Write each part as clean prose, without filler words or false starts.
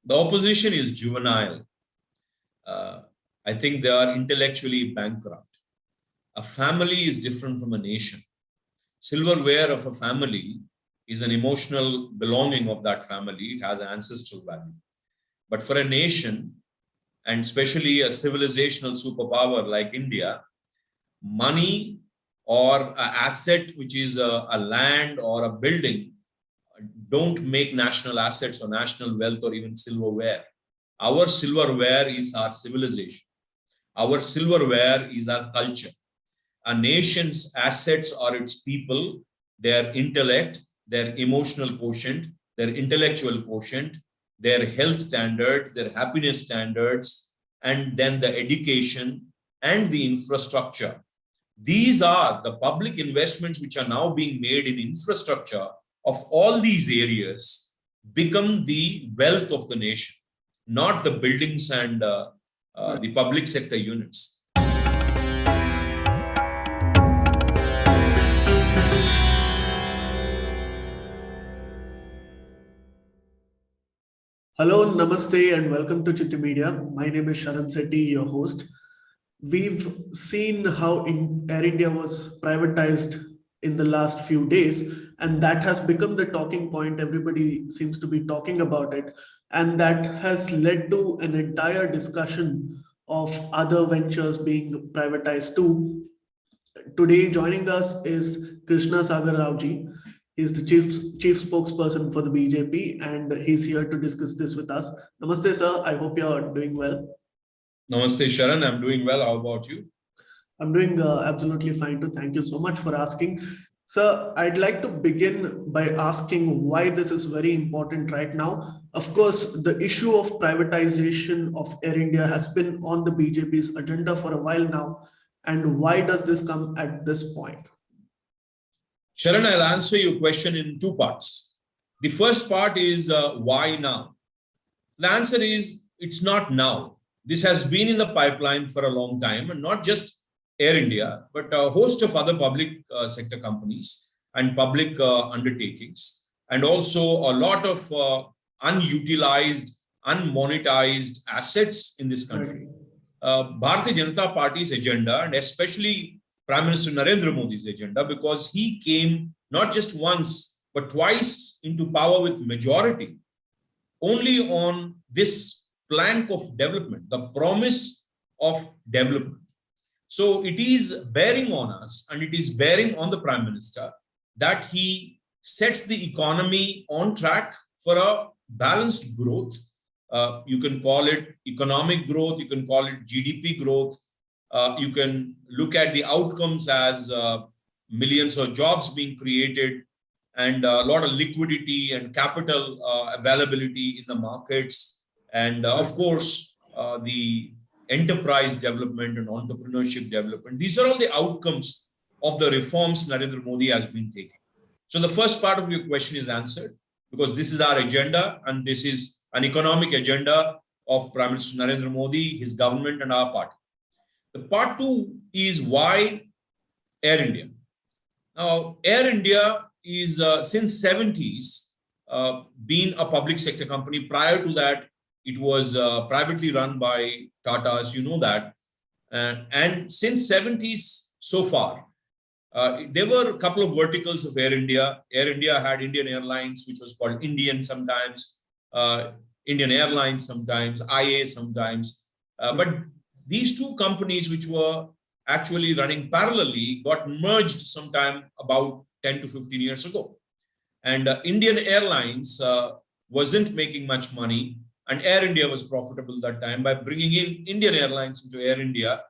The opposition is juvenile. I think they are intellectually bankrupt. A family is different from a nation. Silverware of a family is an emotional belonging of that family. It has ancestral value. But for a nation, and especially a civilizational superpower like India, money or an asset, which is a land or a building, don't make national assets or national wealth or even silverware. Our silverware is our civilization. Our silverware is our culture. A nation's assets are its people, their intellect, their emotional quotient, their intellectual quotient, their health standards, their happiness standards, and then the education and the infrastructure. These are the public investments which are now being made in infrastructure of all these areas become the wealth of the nation, not the buildings and the public sector units. Hello, namaste, and welcome to Citti Media. My name is Sharan Citti, your host. We've seen how Air India was privatized in the last few days, and that has become the talking point. Everybody seems to be talking about it, and that has led to an entire discussion of other ventures being privatized too. Today, joining us is Krishna Saagar Rao ji. He's the chief spokesperson for the BJP, and he's here to discuss this with us. Namaste, sir. I hope you're doing well. Namaste, Sharan. I'm doing well. How about you? I'm doing absolutely fine too. Thank you so much for asking. Sir, I'd like to begin by asking why this is very important right now. Of course, the issue of privatization of Air India has been on the BJP's agenda for a while now. And why does this come at this point? Sharan, I'll answer your question in two parts. The first part is why now? The answer is it's not now. This has been in the pipeline for a long time, and not just Air India, but a host of other public sector companies and public undertakings, and also a lot of unutilized, unmonetized assets in this country. Bharatiya Janata Party's agenda, and especially Prime Minister Narendra Modi's agenda, because he came not just once, but twice into power with majority, only on this plank of development, the promise of development. So it is bearing on us, and it is bearing on the Prime Minister, that he sets the economy on track for a balanced growth. You can call it economic growth, you can call it GDP growth, you can look at the outcomes as millions of jobs being created and a lot of liquidity and capital availability in the markets. And of course, the enterprise development and entrepreneurship development. These are all the outcomes of the reforms Narendra Modi has been taking. So the first part of your question is answered, because this is our agenda, and this is an economic agenda of Prime Minister Narendra Modi, his government, and our party. The part two is why Air India. Now, Air India is since 70s been a public sector company. Prior to that, it was privately run by Tata, as you know that. And since 70s so far, there were a couple of verticals of Air India. Air India had Indian Airlines, which was called Indian sometimes, Indian Airlines sometimes, IA sometimes. But these two companies, which were actually running parallelly, got merged sometime about 10 to 15 years ago. And Indian Airlines wasn't making much money, and Air India was profitable that time. By bringing in Indian Airlines into Air India,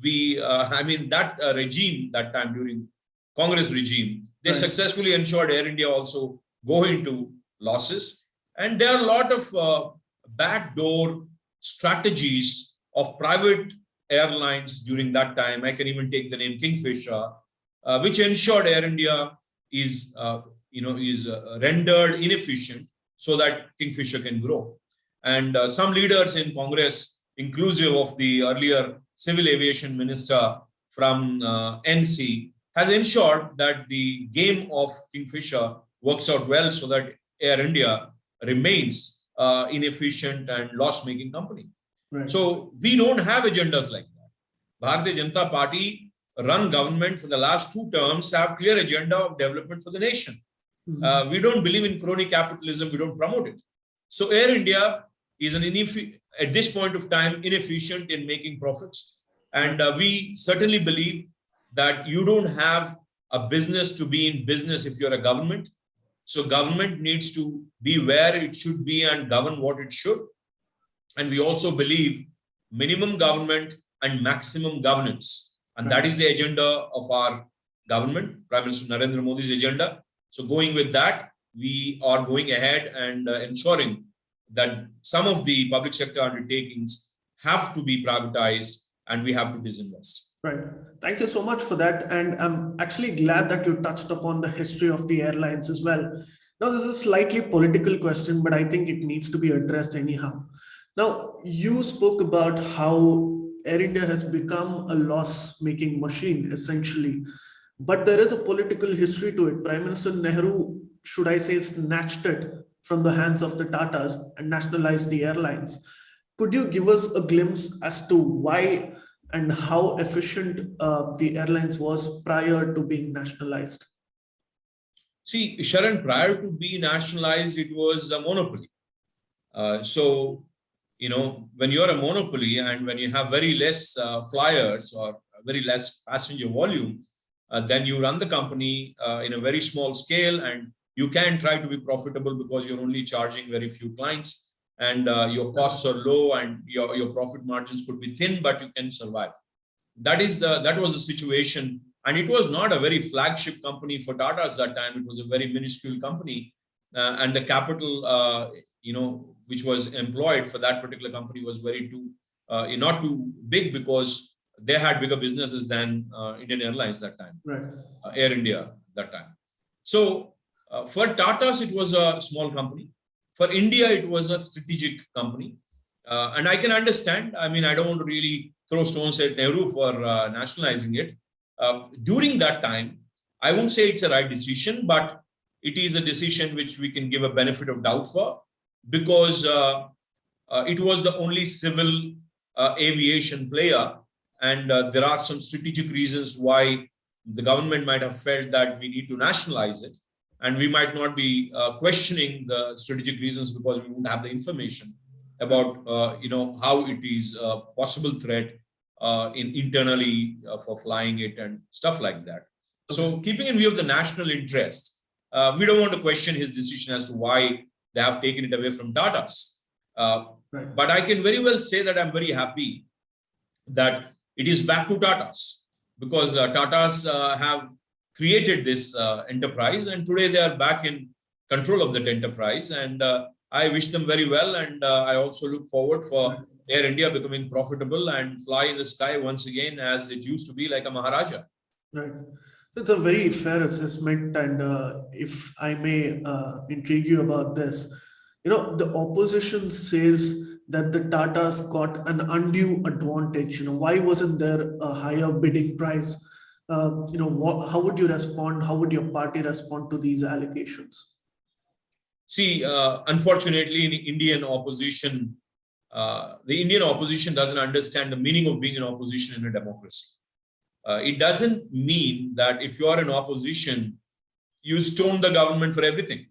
that regime, that time during Congress regime, they successfully ensured Air India also go into losses. And there are a lot of backdoor strategies of private airlines during that time. I can even take the name Kingfisher, which ensured Air India is rendered inefficient so that Kingfisher can grow. And some leaders in Congress, inclusive of the earlier civil aviation minister from NC, has ensured that the game of Kingfisher works out well so that Air India remains inefficient and loss-making company. Right. So we don't have agendas like that. Bharatiya Janata Party run government for the last 2 terms have clear agenda of development for the nation. We don't believe in crony capitalism. We don't promote it. So Air India is at this point of time inefficient in making profits. And we certainly believe that you don't have a business to be in business if you're a government. So government needs to be where it should be and govern what it should. And we also believe minimum government and maximum governance. And that is the agenda of our government, Prime Minister Narendra Modi's agenda. So going with that, we are going ahead and ensuring that some of the public sector undertakings have to be privatized and we have to disinvest. Right. Thank you so much for that. And I'm actually glad that you touched upon the history of the airlines as well. Now, this is a slightly political question, but I think it needs to be addressed anyhow. Now, you spoke about how Air India has become a loss-making machine, essentially. But there is a political history to it. Prime Minister Nehru, should I say, snatched it from the hands of the Tatas and nationalized the airlines. Could you give us a glimpse as to why and how efficient the airlines was prior to being nationalized? See, Sharan, prior to being nationalized, it was a monopoly. So, you know, when you're a monopoly and when you have very less flyers or very less passenger volume, then you run the company in a very small scale and you can try to be profitable because you're only charging very few clients and your costs are low and your profit margins could be thin, but you can survive. That was the situation. And it was not a very flagship company for Tata at that time. It was a very minuscule company. And the capital, you know, which was employed for that particular company was not too big because they had bigger businesses than Indian Airlines that time, right. Air India that time. So for Tata's, it was a small company. For India, it was a strategic company. And I can understand. I mean, I don't want to really throw stones at Nehru for nationalizing it. During that time, I won't say it's a right decision, but it is a decision which we can give a benefit of doubt for because it was the only civil aviation player. And there are some strategic reasons why the government might have felt that we need to nationalize it. And we might not be questioning the strategic reasons because we wouldn't have the information about, you know, how it is a possible threat internally for flying it and stuff like that. So keeping in view of the national interest, we don't want to question his decision as to why they have taken it away from Tata's. Right. But I can very well say that I'm very happy that it is back to Tata's because Tata's have created this enterprise and today they are back in control of that enterprise and I wish them very well and I also look forward for Air India becoming profitable and fly in the sky once again as it used to be like a Maharaja. Right. So it's a very fair assessment and if I may intrigue you about this, you know, the opposition says that the Tatas got an undue advantage. You know, why wasn't there a higher bidding price? You know, how would you respond? How would your party respond to these allegations? See, unfortunately, in Indian opposition, the Indian opposition doesn't understand the meaning of being an opposition in a democracy. It doesn't mean that if you are in opposition, you stone the government for everything,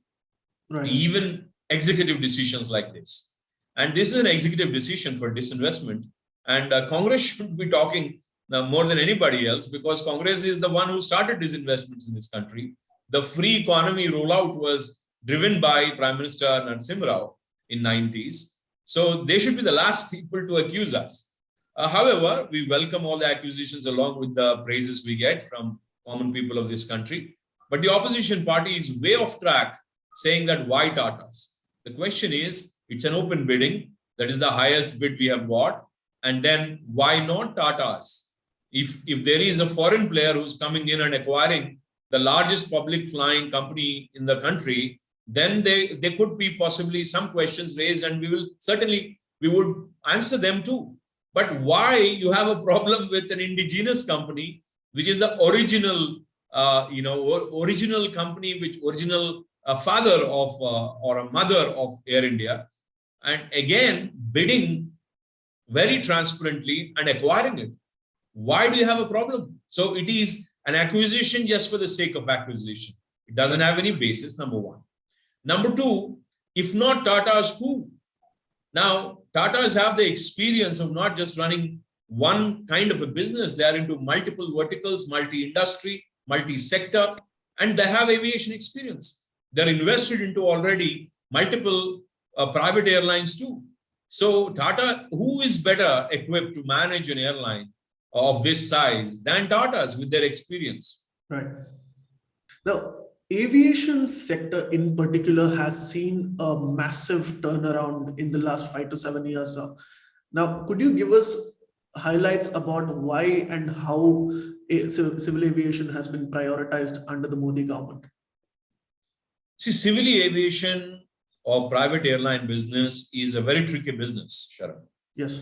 right. Even executive decisions like this. And this is an executive decision for disinvestment. And Congress should be talking more than anybody else because Congress is the one who started disinvestments in this country. The free economy rollout was driven by Prime Minister Narasimha Rao in 90s. So they should be the last people to accuse us. However, we welcome all the accusations along with the praises we get from common people of this country. But the opposition party is way off track saying that why Tata's? The question is, it's an open bidding. That is the highest bid we have got. And then why not Tata's? If there is a foreign player who's coming in and acquiring the largest public flying company in the country, then there could be possibly some questions raised and we would answer them too. But why you have a problem with an indigenous company, which is the original, original company, original father of or a mother of Air India, and again bidding very transparently and acquiring it. Why do you have a problem? So it is an acquisition just for the sake of acquisition. It doesn't have any basis, number one. Number two, if not Tata's, who? Now, Tatas have the experience of not just running one kind of a business. They are into multiple verticals, multi-industry, multi-sector, and they have aviation experience. They're invested into already multiple private airlines too. So Tata, who is better equipped to manage an airline of this size than Tatas with their experience? Right. Now, aviation sector in particular has seen a massive turnaround in the last 5 to 7 years. Now, could you give us highlights about why and how civil aviation has been prioritized under the Modi government? See, civil aviation or private airline business is a very tricky business, Sharan. Yes.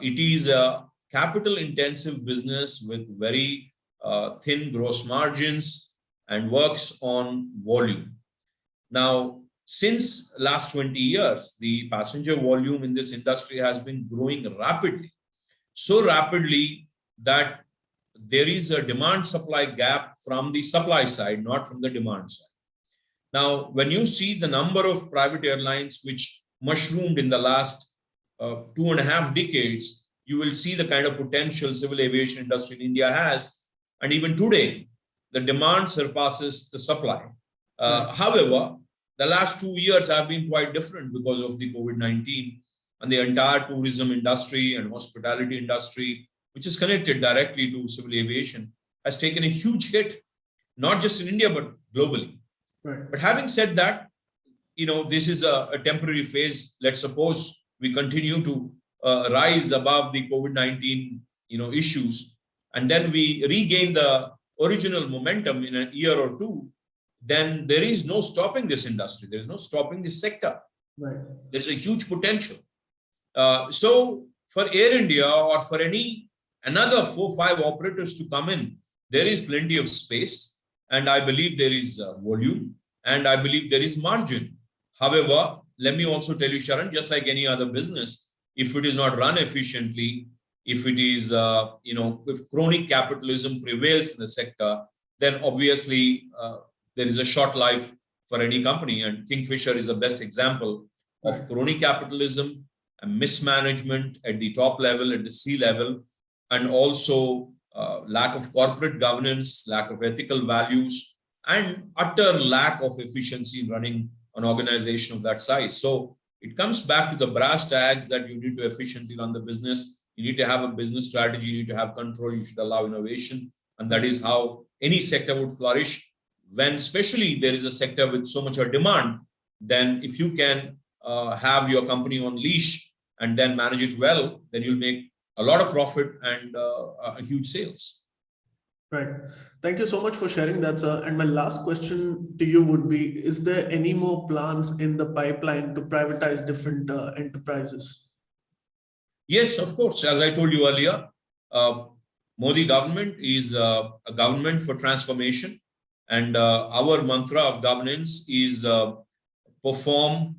It is a capital intensive business with very thin gross margins and works on volume. Now, since last 20 years, the passenger volume in this industry has been growing rapidly, so rapidly that there is a demand supply gap from the supply side, not from the demand side. Now, when you see the number of private airlines which mushroomed in the last 2.5 decades, you will see the kind of potential civil aviation industry in India has. And even today, the demand surpasses the supply. However, the last 2 years have been quite different because of the COVID-19, and the entire tourism industry and hospitality industry, which is connected directly to civil aviation, has taken a huge hit, not just in India, but globally. Right. But having said that, this is a temporary phase. Let's suppose we continue to rise above the COVID-19, issues, and then we regain the original momentum in a year or two, then there is no stopping this industry. There is no stopping this sector. Right. There's a huge potential. So for Air India or for another 4-5 operators to come in, there is plenty of space. And I believe there is volume, and I believe there is margin. However, let me also tell you, Sharan, just like any other business, if it is not run efficiently, if it is, if chronic capitalism prevails in the sector, then obviously there is a short life for any company. And Kingfisher is the best example of crony capitalism and mismanagement at the top level, at the C level, and also lack of corporate governance, lack of ethical values, and utter lack of efficiency in running an organization of that size. So it comes back to the brass tags that you need to efficiently run the business. You need to have a business strategy. You need to have control. You should allow innovation. And that is how any sector would flourish. When especially there is a sector with so much of demand, then if you can have your company on leash and then manage it well, then you'll make a lot of profit and huge sales. Right. Thank you so much for sharing that, sir. And my last question to you would be, is there any more plans in the pipeline to privatize different enterprises? Yes, of course. As I told you earlier, Modi government is a government for transformation. And our mantra of governance is perform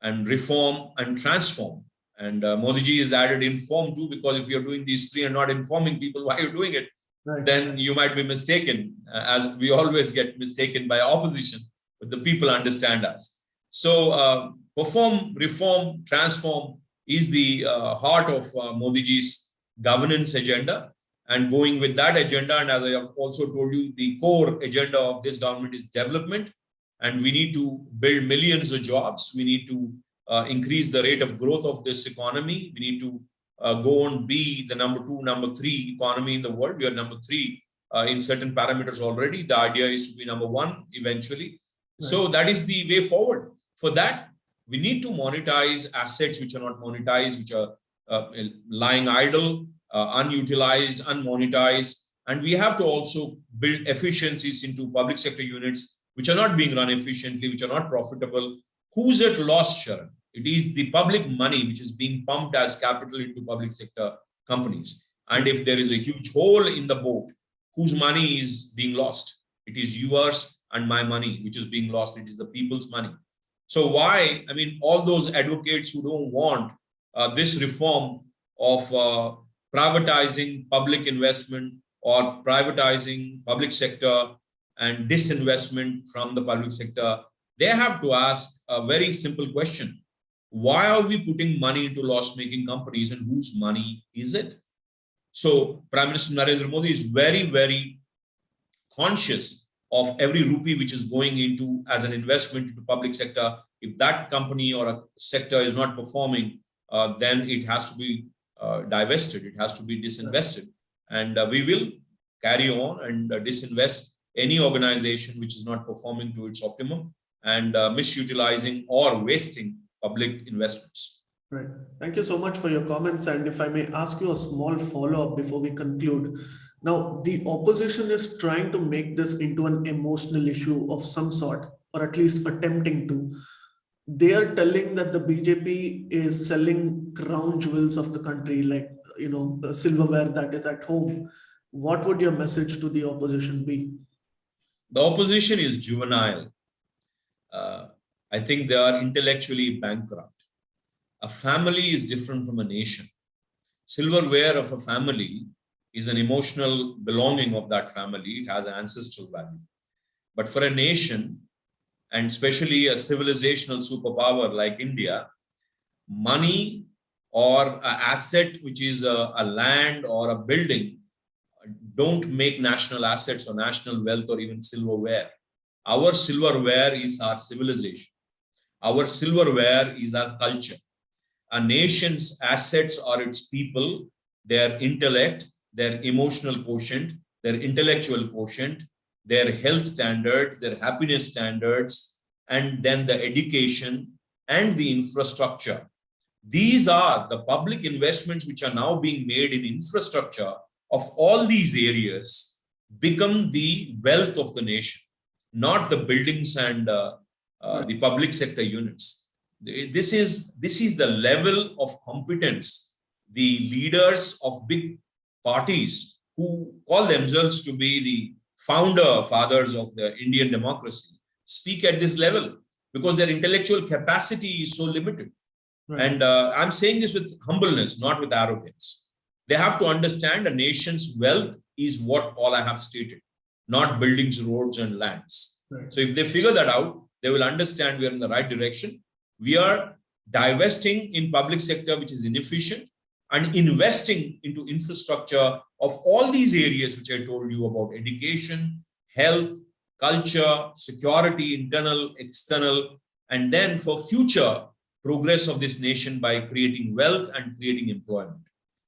and reform and transform. And Modi ji is added inform too, because if you're doing these three and not informing people why you're doing it, right, then you might be mistaken, as we always get mistaken by opposition, but the people understand us. So perform, reform, transform is the heart of Modi ji's governance agenda. And going with that agenda, and as I have also told you, the core agenda of this government is development. And we need to build millions of jobs. We need to increase the rate of growth of this economy. We need to go and be the number 2, number 3 economy in the world. We are number 3 in certain parameters already. The idea is to be number 1 eventually. Right. So that is the way forward. For that, we need to monetize assets which are not monetized, which are lying idle, unutilized, unmonetized. And we have to also build efficiencies into public sector units which are not being run efficiently, which are not profitable. Who's at loss, Sharan? It is the public money which is being pumped as capital into public sector companies. And if there is a huge hole in the boat, whose money is being lost? It is yours and my money which is being lost. It is the people's money. So why, I mean, all those advocates who don't want this reform of privatizing public investment or privatizing public sector and disinvestment from the public sector, they have to ask a very simple question. Why are we putting money into loss-making companies, and whose money is it? So Prime Minister Narendra Modi is very, very conscious of every rupee which is going into as an investment into public sector. If that company or a sector is not performing, then it has to be divested, it has to be disinvested. And we will carry on and disinvest any organization which is not performing to its optimum and misutilizing or wasting public investments. Right. Thank you so much for your comments. And if I may ask you a small follow-up before we conclude. Now, the opposition is trying to make this into an emotional issue of some sort, or at least attempting to. They are telling that the BJP is selling crown jewels of the country, like, the silverware that is at home. What would your message to the opposition be? The opposition is juvenile. I think they are intellectually bankrupt. A family is different from a nation. Silverware of a family is an emotional belonging of that family. It has ancestral value. But for a nation, and especially a civilizational superpower like India, money or an asset which is a land or a building don't make national assets or national wealth or even silverware. Our silverware is our civilization. Our silverware is our culture. A nation's assets are its people, their intellect, their emotional quotient, their intellectual quotient, their health standards, their happiness standards, and then the education and the infrastructure. These are the public investments which are now being made in infrastructure of all these areas become the wealth of the nation, not the buildings and the public sector units. This is the level of competence the leaders of big parties who call themselves to be the fathers of the Indian democracy speak at this level, because their intellectual capacity is so limited. Right. And I'm saying this with humbleness, not with arrogance. They have to understand a nation's wealth is what all I have stated, not buildings, roads, and lands. Right. So if they figure that out, they will understand we are in the right direction. We are divesting in public sector, which is inefficient, and investing into infrastructure of all these areas which I told you about: education, health, culture, security, internal, external, and then for future progress of this nation by creating wealth and creating employment.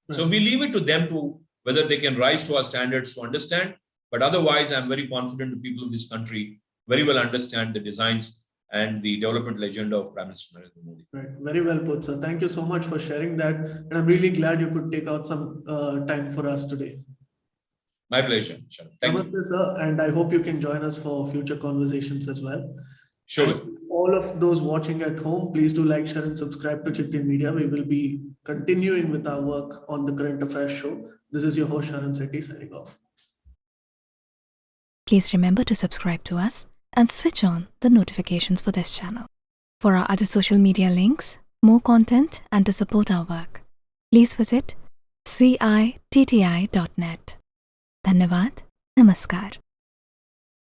Right. So we leave it to them to whether they can rise to our standards to understand. But otherwise, I'm very confident the people of this country very well understand the designs and the development agenda of Prime Minister Narendra Modi. Right. Very well put, sir. Thank you so much for sharing that. And I'm really glad you could take out some time for us today. My pleasure. Thank you, sir. And I hope you can join us for future conversations as well. Sure. And all of those watching at home, please do like, share, and subscribe to Citti Media. We will be continuing with our work on the Current Affairs show. This is your host, Sharan Sethi, signing off. Please remember to subscribe to us and switch on the notifications for this channel. For our other social media links, more content, and to support our work, please visit citti.net. Dhanyavad. Namaskar.